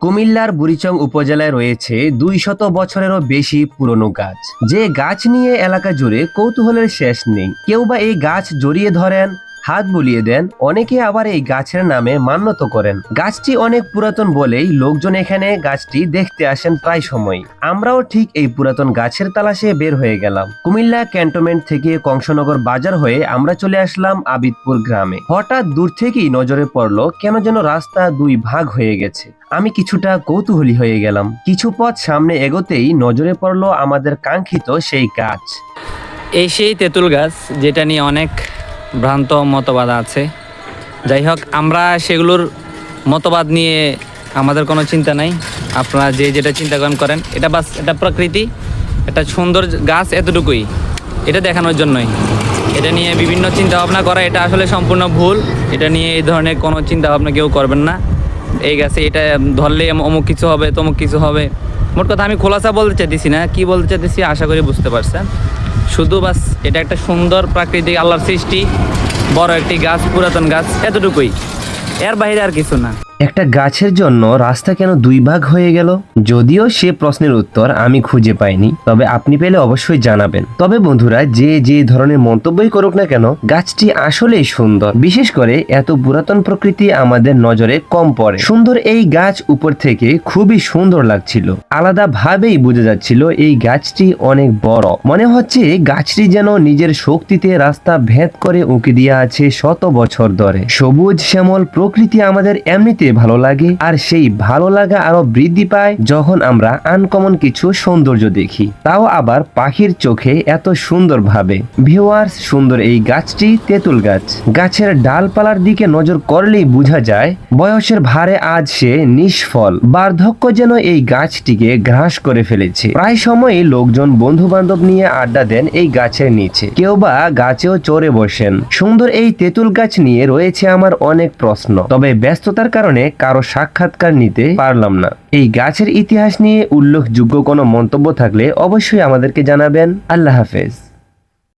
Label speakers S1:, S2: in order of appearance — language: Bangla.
S1: কুমিল্লার বুড়িচং উপজেলায় রয়েছে 200 বছরেরও বেশি পুরনো গাছ। যে গাছ নিয়ে এলাকা জুড়ে কৌতূহলের শেষ নেই। কেউ বা এই গাছ জড়িয়ে ধরেন, হাত বুলিয়ে দেন, অনেকে আবার এই গাছের নামে মান্যত করেন। গাছটি অনেক পুরাতন বলেই লোকজন এখানে গাছটি দেখতে আসেন প্রায় সময়। আমরাও ঠিক এই পুরাতন গাছের তালাশে বের হয়ে গেলাম। কুমিল্লা ক্যান্টনমেন্ট থেকে কংসনগর বাজার হয়ে আমরা চলে আসলাম আবিদপুর গ্রামে। হঠাৎ দূর থেকেই নজরে পড়লো কেন যেন রাস্তা দুই ভাগ হয়ে গেছে। আমি কিছুটা কৌতূহলী হয়ে গেলাম। কিছু পথ সামনে এগোতেই নজরে পড়লো আমাদের কাঙ্ক্ষিত সেই গাছ।
S2: এই সেই তেঁতুল গাছ যেটা নিয়ে অনেক ভ্রান্ত মতবাদ আছে। যাই হোক, আমরা সেগুলোর মতবাদ নিয়ে আমাদের কোনো চিন্তা নাই। আপনারা যে যেটা চিন্তা করেন, এটা বাস এটা প্রকৃতি, একটা সুন্দর গাছ, এতটুকুই। এটা দেখানোর জন্যই। এটা নিয়ে বিভিন্ন চিন্তা ভাবনা করা এটা আসলে সম্পূর্ণ ভুল। এটা নিয়ে এই ধরনের কোনো চিন্তা ভাবনা কেউ করবেন না। এই গাছে এটা ধরলে অমুক কিছু হবে, তমুক কিছু হবে। মোট কথা আমি খোলাসা বলতে চাইতেছি না, কি বলতে চাইতেছি আশা করি বুঝতে পারছেন। শুধু বাস এটা একটা সুন্দর প্রাকৃতিক আল্লাহর সৃষ্টি, বড় একটি গাছ, পুরাতন গাছ, এতটুকুই, এর বাইরে আর কিছু না।
S1: একটা গাছের জন্য রাস্তা কেন দুই ভাগ হয়ে গেল? যদিও সে প্রশ্নের উত্তর আমি খুঁজে পাইনি, তবে আপনি পেলে অবশ্যই জানাবেন। তবে বন্ধুরা, যে ধরনের মন্তব্যই করুক না কেন, গাছটি আসলেই সুন্দর। বিশেষ করে এত পুরাতন প্রকৃতি আমাদের নজরে কম পড়ে। সুন্দর এই গাছ উপর থেকে খুবই সুন্দর লাগছিল। আলাদা ভাবেই বোঝা যাচ্ছিল এই গাছটি অনেক বড়। মনে হচ্ছে গাছটি যেন নিজের শক্তিতে রাস্তা ভেদ করে উঁকি দিয়ে আছে শত বছর ধরে। সবুজ শ্যামল প্রকৃতি আমাদের এমনিতে ভালো লাগে, আর সেই ভালো লাগা আরো বৃদ্ধি পায় যখন আমরা আনকমন কিছু সৌন্দর্য দেখি, তাও আবার পাখির চোখে এত সুন্দর ভাবে। ভিউয়ার্স, সুন্দর এই গাছটি তেঁতুল গাছ। গাছের ডালপালার দিকে নজর করলেই বোঝা যায় বয়সের ভারে আজ সে নিষ্ফল। বার্ধক্য যেন এই গাছটিকে গ্রাস করে ফেলেছে। প্রায় সময়ই লোকজন বন্ধু বান্ধব নিয়ে আড্ডা দেন এই গাছের নিচে, কেউ বা গাছেও চড়ে বসেন। সুন্দর এই তেঁতুল গাছ নিয়ে রয়েছে আমার অনেক প্রশ্ন, তবে ব্যস্ততার কারণে কারো সাক্ষাৎকার নিতে পারলাম না। এই গাছের ইতিহাস নিয়ে উল্লেখযোগ্য কোনো মন্তব্য থাকলে অবশ্যই আমাদেরকে জানাবেন। আল্লাহ হাফেজ।